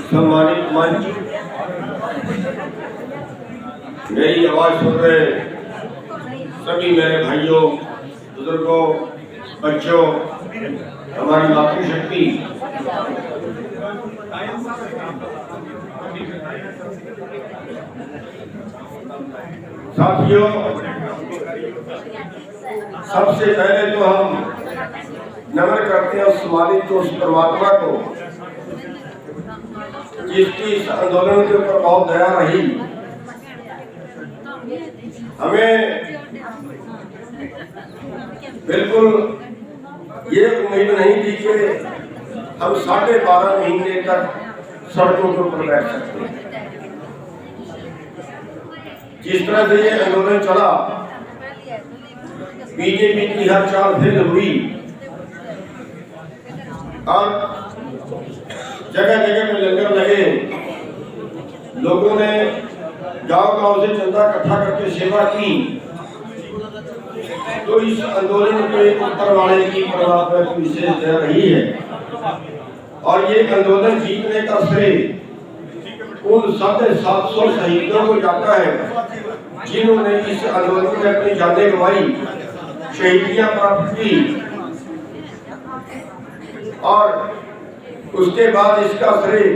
सम्मानित मंच, मेरी आवाज सुन रहे सभी मेरे भाइयों, बुजुर्गों, बच्चों, हमारी मातृशक्ति, साथियों, सबसे पहले तो हम नमन करते हैं उस मालिक को, उस परमात्मा को, जिसकी इस आंदोलन के ऊपर बहुत दया रही। हमें बिल्कुल ये उम्मीद नहीं थी कि हम 12.5 महीने तक सड़कों के ऊपर बैठ सकते हैं। जिस तरह से ये आंदोलन चला, बीजेपी की हर चाल फेल हुई और जगह जगह में लंगर लगे, लोगों ने गांव-गांव से चंदा इकट्ठा करके सेवा की, तो इस आंदोलन के ऊपर वाले की परमात्मा की विशेष दया रही है। और ये आंदोलन जीतने का श्रेय उन 750 शहीदों को जाता है जिन्होंने इस आंदोलन में अपनी जानें गंवाई, शहीदियां प्राप्त की। और उसके बाद इसका श्रेय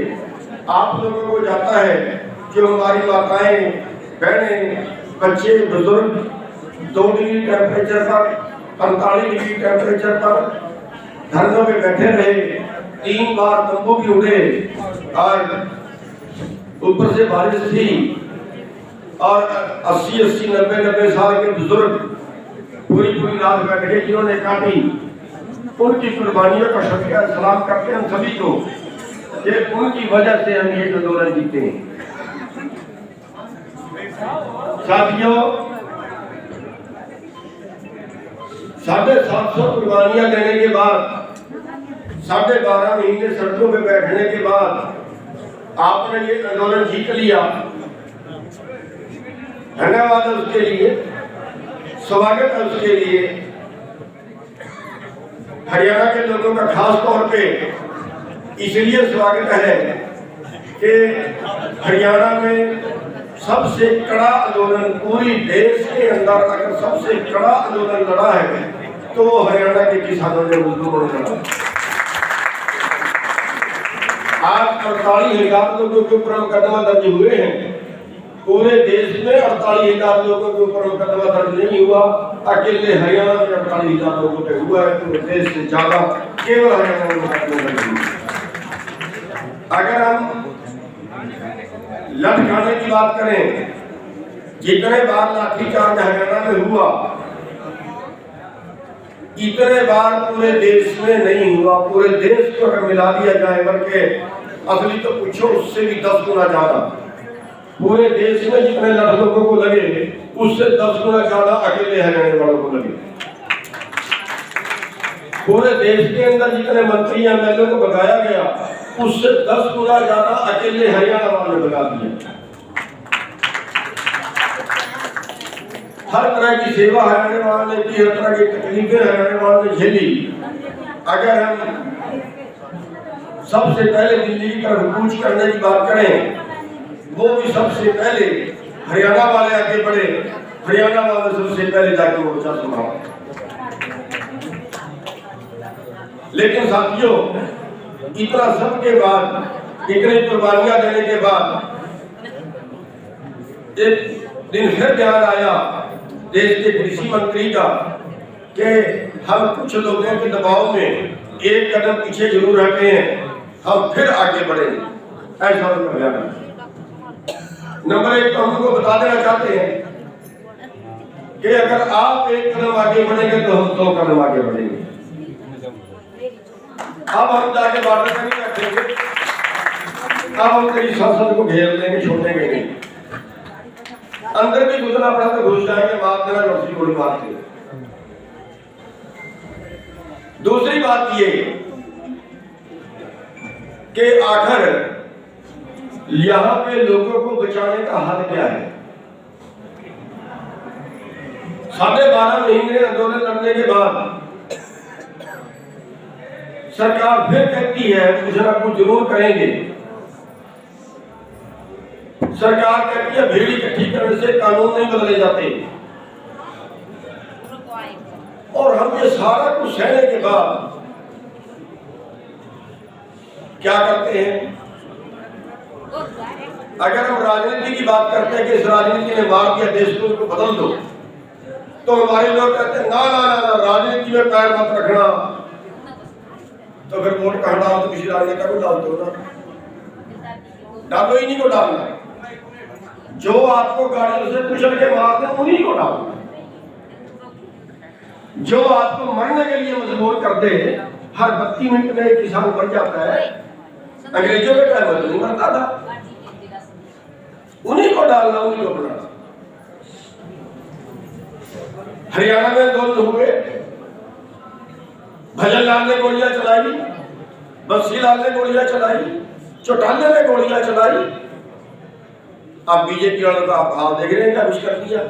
आप लोगों को जाता है जो हमारी माताएं, बहनें, बच्चे, बुजुर्ग 2 डिग्री टेम्परेचर पर, 45 डिग्री टेम्परेचर पर धरनों में बैठे रहे, 3 बार तंबू भी उड़े और ऊपर से बारिश थी और 80-80, 90-90 साल के बुजुर्ग पूरी रात बैठ गए, जिन्होंने काटी। उनकी कुर्बानियों का शुक्रिया सलाम करते हैं हम सभी को कि उनकी वजह से हम ये आंदोलन जीते हैं। साथियों, 750 कुर्बानियां देने के बाद, 12.5 महीने सड़कों में बैठने के बाद आपने ये आंदोलन जीत लिया। धन्यवाद है उसके लिए, स्वागत है उसके लिए। हरियाणा के लोगों का खास तौर पे इसलिए स्वागत है कि हरियाणा में सबसे कड़ा आंदोलन पूरी देश के अंदर, अगर सबसे कड़ा आंदोलन लड़ा है तो वो हरियाणा के किसानों ने, मजदूरों ने लड़ा। आज 48,000 लोगों के ऊपर मुकदमा दर्ज हुए हैं। पूरे देश में 48,000 लोगों के ऊपर मुकदमा दर्ज नहीं हुआ, अकेले हरियाणा में 48,000 लोगों पे हुआ है। पूरे देश से ज्यादा केवल हरियाणा में मुकदमा दर्ज हुआ। अगर हम लठखाने की बात करें, जितने बार लाठीचार्ज हरियाणा में हुआ, इतने बार पूरे देश में नहीं हुआ। पूरे देश को अगर मिला दिया जाए, बल्कि असली तो पूछो उससे भी 10 गुना ज्यादा पूरे देश में जितने लठ लोगों को लगे, उससे 10 गुना ज्यादा अकेले हरियाणा वालों को लगे। पूरे देश के अंदर जितने मंत्री एमएलए को भगाया गया, उससे 10 गुना ज्यादा अकेले हरियाणा वालों ने भगा दिया। हर तरह की सेवा हरियाणा वालों ने की, हर तरह की तकलीफें हरियाणा वालों ने झेली। अगर हम सबसे पहले दिल्ली की तरफ कूच करने की बात करें, वो भी सबसे पहले हरियाणा वाले आगे बढ़े, हरियाणा वाले सबसे पहले जाके मोर्चा संभाला। लेकिन साथियों, इतना सब के बाद, इतनी कुर्बानियां देने के बाद एक दिन फिर ध्यान आया देश के कृषि मंत्री का कि हम कुछ लोगों के दबाव में एक कदम पीछे जरूर हटे हैं, हम फिर आगे बढ़े। ऐसा उन्होंने बयान। नंबर 1 तो हमको बता देना चाहते हैं कि अगर आप एक कदम आगे बढ़ेंगे तो हम 2 कदम आगे बढ़ेंगे। अब हम जाके बॉर्डर पर नहीं बैठेंगे, अब हम तेरी संसद को घेर लेंगे, छोड़ेंगे नहीं। अंदर भी घुसना पड़ा तो घुस जाएंगे, मार देना रोटी गोली मार देंगे। दूसरी बात ये कि आखिर यहाँ पे लोगों को बचाने का हल क्या है? 12.5 महीने आंदोलन लड़ने के बाद सरकार फिर कहती है कुछ ना कुछ जरूर करेंगे। सरकार कहती है भीड़ इकट्ठी करने से कानून नहीं बदले जाते, और हम ये सारा कुछ सहने के बाद क्या करते हैं? अगर हम राजनीति की बात करते हैं कि इस राजनीति ने मार दिया देश को, बदल दो, तो हमारे लोग कहते हैं ना ना ना ना, राजनीति में पैर मत रखना। तो फिर वोट कहाँ डालो? तो किसी राजनेता को डालते हो ना, डालो ही नहीं को डालना है। जो आपको गाड़ियों से कुचल के मार दे उन्हीं को डालना। जो आपको मरने के लिए मजबूर कर दे, हर 32 मिनट में एक किसान मर जाता है, अंग्रेजों के टाइम में तो नहीं मरता था, उन्हीं को डालना, उन्हीं को बनाना। हरियाणा में आंदोलन हुए, भजन लाल ने गोलियां चलाई, बंसी लाल ने गोलियां चलाई, चौटाला ने गोलियां चलाई। आप बीजेपी वालों का भाव देख रहे हैं, क्या कुछ कर दिया।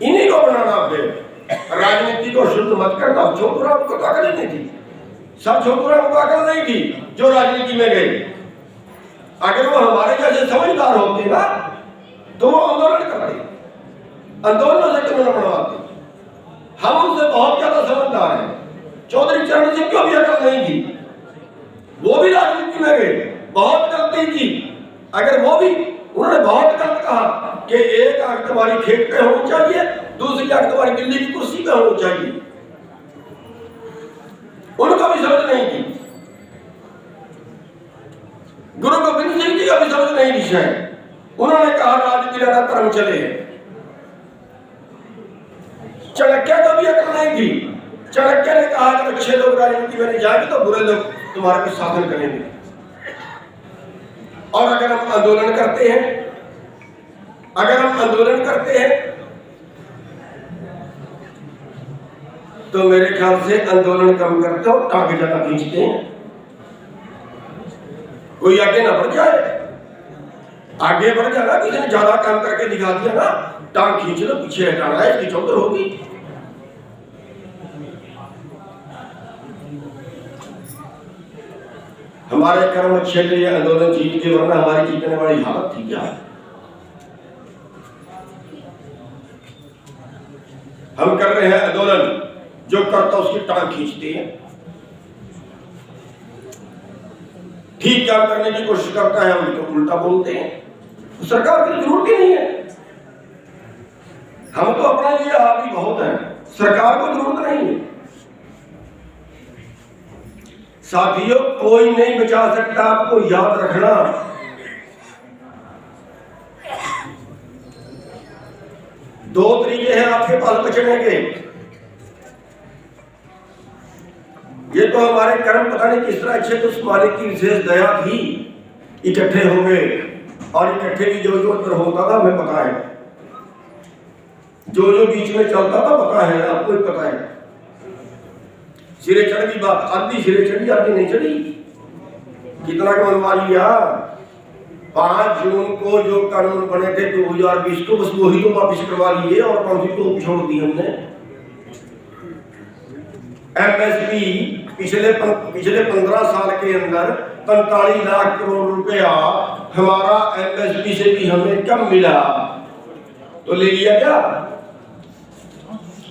इन्हीं को बनाना। फिर राजनीति को शुद्ध मत करना। छोटूराम को अकल नहीं थी, सब छोटूराम को अकल नहीं थी जो राजनीति में गए। अगर वो हमारे जैसे समझदार होते ना तो वो आंदोलन करते, आंदोलन से क्यों न बनवाते। हम उनसे बहुत ज्यादा समझदार हैं। चौधरी चरण सिंह को भी अकल नहीं थी, वो भी राजनीति में गए, बहुत गलती की। अगर वो भी, उन्होंने बहुत गलत कहा कि एक आंख तुम्हारी खेत पे होनी चाहिए, दूसरी आंख तुम्हारी दिल्ली की कुर्सी पे होनी चाहिए। उनको भी समझ नहीं थी। गुरु गोविंद सिंह जी का भी समझ नहीं थी शायद। उन्होंने कहा राजनीति रहना धर्म चले। चाणक्य को भी अकल नहीं थी। चाणक्य ने कहा कि अच्छे लोग राजनीति में नहीं जाएंगे तो बुरे लोग तुम्हारे पे शासन करेंगे। और अगर हम आंदोलन करते हैं, तो मेरे ख्याल से आंदोलन कम करते हो, टांगे ज्यादा खींचते हैं। कोई आगे ना बढ़ जाए, आगे बढ़ जाना, किसी ने ज्यादा काम करके दिखा दिया ना, टांग खींच लो, पीछे हटाना है, इसकी चौधर होगी। हमारे कर्म क्षेत्र ये आंदोलन जीत के, वरना हमारी जीतने वाली हालत थी क्या? हम कर रहे हैं आंदोलन, जो करता उसकी टांग खींचते हैं। ठीक काम करने की कोशिश करता है उनको उल्टा बोलते हैं। तो सरकार की जरूरत ही नहीं है। हम तो अपने लिए आप ही बहुत हैं, सरकार को जरूरत नहीं है। साथियों, कोई नहीं बचा सकता, आपको याद रखना। दो तरीके हैं आपके पास बचने के। ये तो हमारे कर्म पता नहीं किस तरह अच्छे, तो उस मालिक की विशेष दया थी, इकट्ठे हो गए। और इकट्ठे भी जो जो अंदर होता था हमें पता है, जो जो बीच में चलता था पता है, आपको भी पता है। सिरे चढ़ की बात, आधी सिरे चढ़ी आधी नहीं चढ़ी। कितना का मनवा लिया। 5 जून को जो कानून बने थे 2020 को, बस वही तो वापिस करवा लिए और कौन सी तो छोड़ दी हमने। एमएसपी पिछले 15 साल के अंदर 45 लाख करोड़ रुपया हमारा एमएसपी से भी हमें कम मिला, तो ले लिया क्या?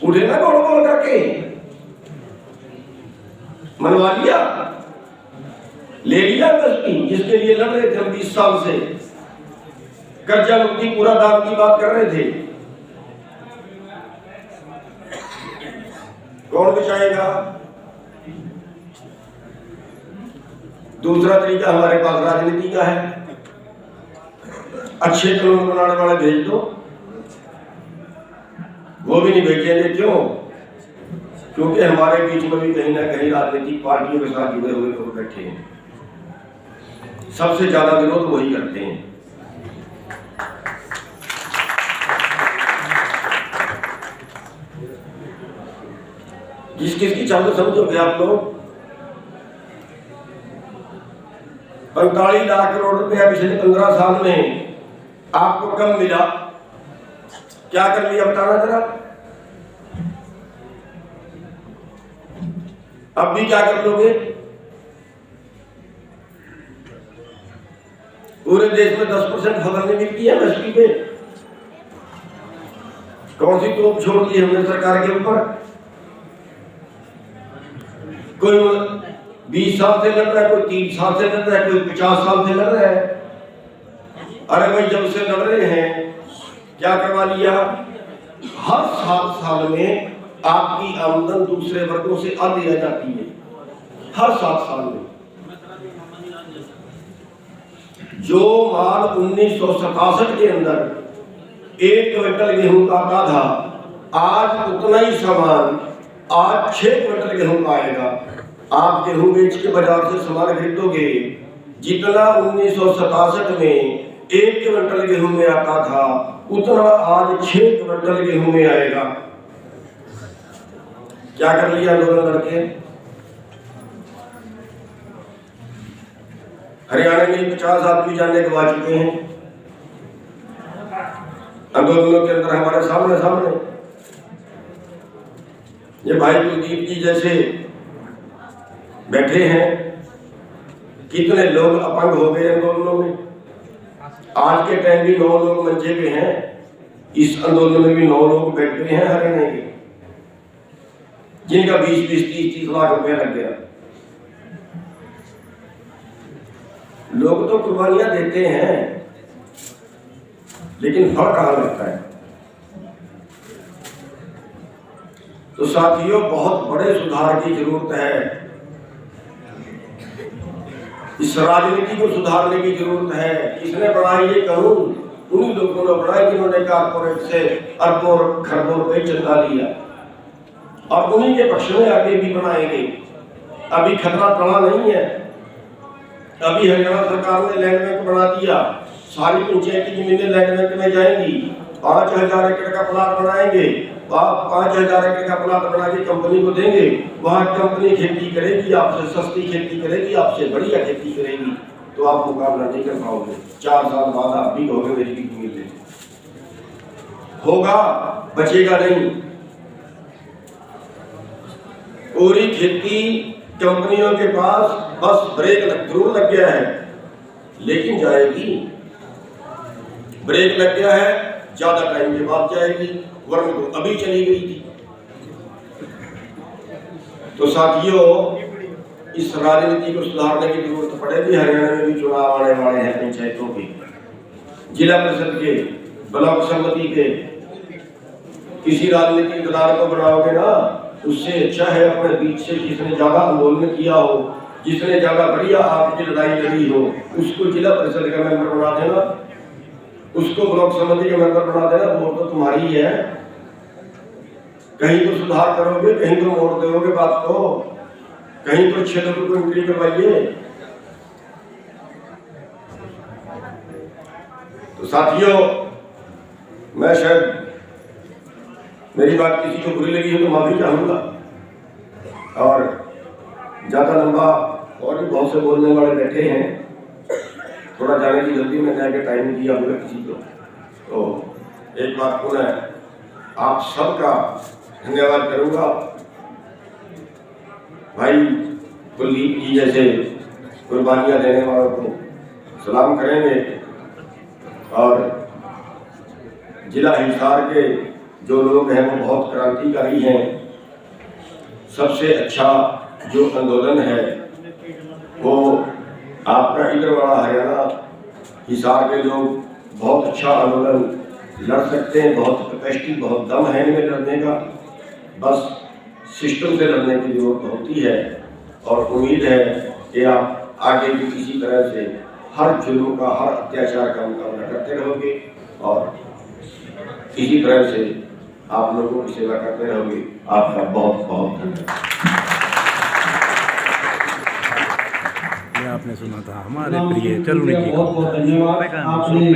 उठे ना गोल गोल करके, मनवा लिया, ले लिया एमएसपी, जिसके लिए लड़ रहे थे हम 20 साल से। कर्जा मुक्ति पूरा दाम की बात कर रहे थे। कौन बचाएगा? दूसरा तरीका हमारे पास राजनीति का है। अच्छे कानून बनाने वाले भेज दो, वो भी नहीं भेजेंगे। क्यों? क्योंकि हमारे बीच में भी कहीं ना कहीं राजनीतिक पार्टियों के साथ जुड़े हुए लोग बैठे हैं। सबसे ज्यादा विरोध वही करते हैं। किसकी चालू समझोगे आप लोग? 45 लाख करोड़ रुपया पिछले 15 साल में आपको कम मिला, क्या कर लिया बताना जरा। अब भी क्या कर लोगे? पूरे देश में 10% फसल नहीं मिलती है एमएसपी पे। कौन सी तोप छोड़ दी हमने सरकार के ऊपर? कोई 20 साल से लड़ रहा है, कोई 3 साल से लड़ रहा है, कोई 50 साल से लड़ रहा है। अरे भाई, जब से लड़ रहे हैं क्या करवा लिया? हर 7 साल में आपकी आमदन दूसरे वर्गों से आधी रह जाती है। हर 7 साल में जो माल 1967 के अंदर 1 क्विंटल गेहूं का आता था, आज उतना ही सामान आज 6 क्विंटल गेहूं का आएगा। आप गेहूं बेच के बाजार से सामान खरीदोगे, जितना 1967 में 1 क्विंटल गेहूं में आता था, उतना आज 6 क्विंटल गेहूं में आएगा। क्या कर लिया आंदोलन लड़के? हरियाणा में 50 आदमी जाने गवा चुके हैं आंदोलनों के अंदर, हमारे सामने ये भाई कुलदीप जी जैसे बैठे हैं। कितने लोग अपंग हो गए आंदोलनों में। आज के टाइम भी 9 लोग मंचे पे हैं। इस आंदोलन में भी 9 लोग बैठे हैं हरियाणा के, जिनका 20-20, 30-30 लाख रुपया लग गया। लोग तो कुर्बानियां देते हैं, लेकिन फल कहां लगता है? तो साथियों, बहुत बड़े सुधार की जरूरत है। इस राजनीति को सुधारने की जरूरत है। किसने बनाई ये कानून? उन्हीं लोगों ने बनाया जिन्होंने कारपोरेट से अरबों खरबों रुपए चंदा लिया, और उन्हीं के पक्ष में आगे भी बनाएंगे। अभी खतरा टला नहीं है। अभी हरियाणा सरकार ने लैंड बैंक बना दिया, सारी पंचायती जमीनें लैंड बैंक में जाएंगी। 5000 एकड़ का प्लाट बनाएंगे, आप 5000 एकड़ का प्लाट बना के कंपनी को देंगे। वहां कंपनी खेती करेगी, आपसे सस्ती खेती करेगी, आपसे बढ़िया खेती करेगी, तो आप मुकाबला नहीं कर पाओगे। 4 साल बाद आप भी कहोगे मेरी भी जमीन ले। होगा, बचेगा नहीं। पूरी खेती कंपनियों के पास बस ब्रेक जरूर लग गया है, लेकिन जाएगी। ब्रेक लग गया है, ज्यादा टाइम के बाद जाएगी, वरना तो अभी चली गई थी। तो साथियों, इस राजनीति को सुधारने की जरूरत पड़ेगी। हरियाणा में भी चुनाव आने वाले हैं, पंचायतों के, जिला परिषद के, ब्लॉक समिति के। किसी राजनीतिक दलाल को बनाओगे ना, उससे अच्छा है अपने बीच से जिसने ज्यादा आंदोलन किया हो, जिसने ज्यादा बढ़िया आपकी लड़ाई लड़ी हो, उसको जिला परिषद का मेंबर बना देना, उसको ब्लॉक समिति का मेंबर बना देना। वोट तो तुम्हारी ही है। कहीं तो सुधार करोगे, कहीं तो मोड़ दोगे बात को, कहीं तो 6 लोगों को एंट्री करवाइए। तो साथियों, मैं शायद मेरी बात किसी को बुरी लगी हो तो माफी चाहूंगा, और ज्यादा लंबा और भी बहुत से बोलने वाले बैठे हैं, थोड़ा जाने की जल्दी में जाके टाइम दिया हुआ किसी को। तो एक बात पुनः आप सबका धन्यवाद करूंगा। भाई कुलदीप जी जैसे कुर्बानियां देने वालों को सलाम करेंगे, और जिला हिसार के जो लोग हैं वो बहुत क्रांतिकारी हैं। सबसे अच्छा जो आंदोलन है वो आपका इधर वाला हरियाणा हिसार के लोग बहुत अच्छा आंदोलन लड़ सकते हैं। बहुत कैपेसिटी, बहुत दम है इनमें लड़ने का। बस सिस्टम से लड़ने की जरूरत होती है, और उम्मीद है कि आप आगे भी इसी तरह से हर जुल्म का, हर अत्याचार का मुकाबला करते रहोगे, और इसी तरह से आप लोगों की सेवा करते रहोगे। आपका बहुत बहुत धन्यवाद। आपने सुना था हमारे प्रिय चरुणी जी, बहुत बहुत धन्यवाद आपने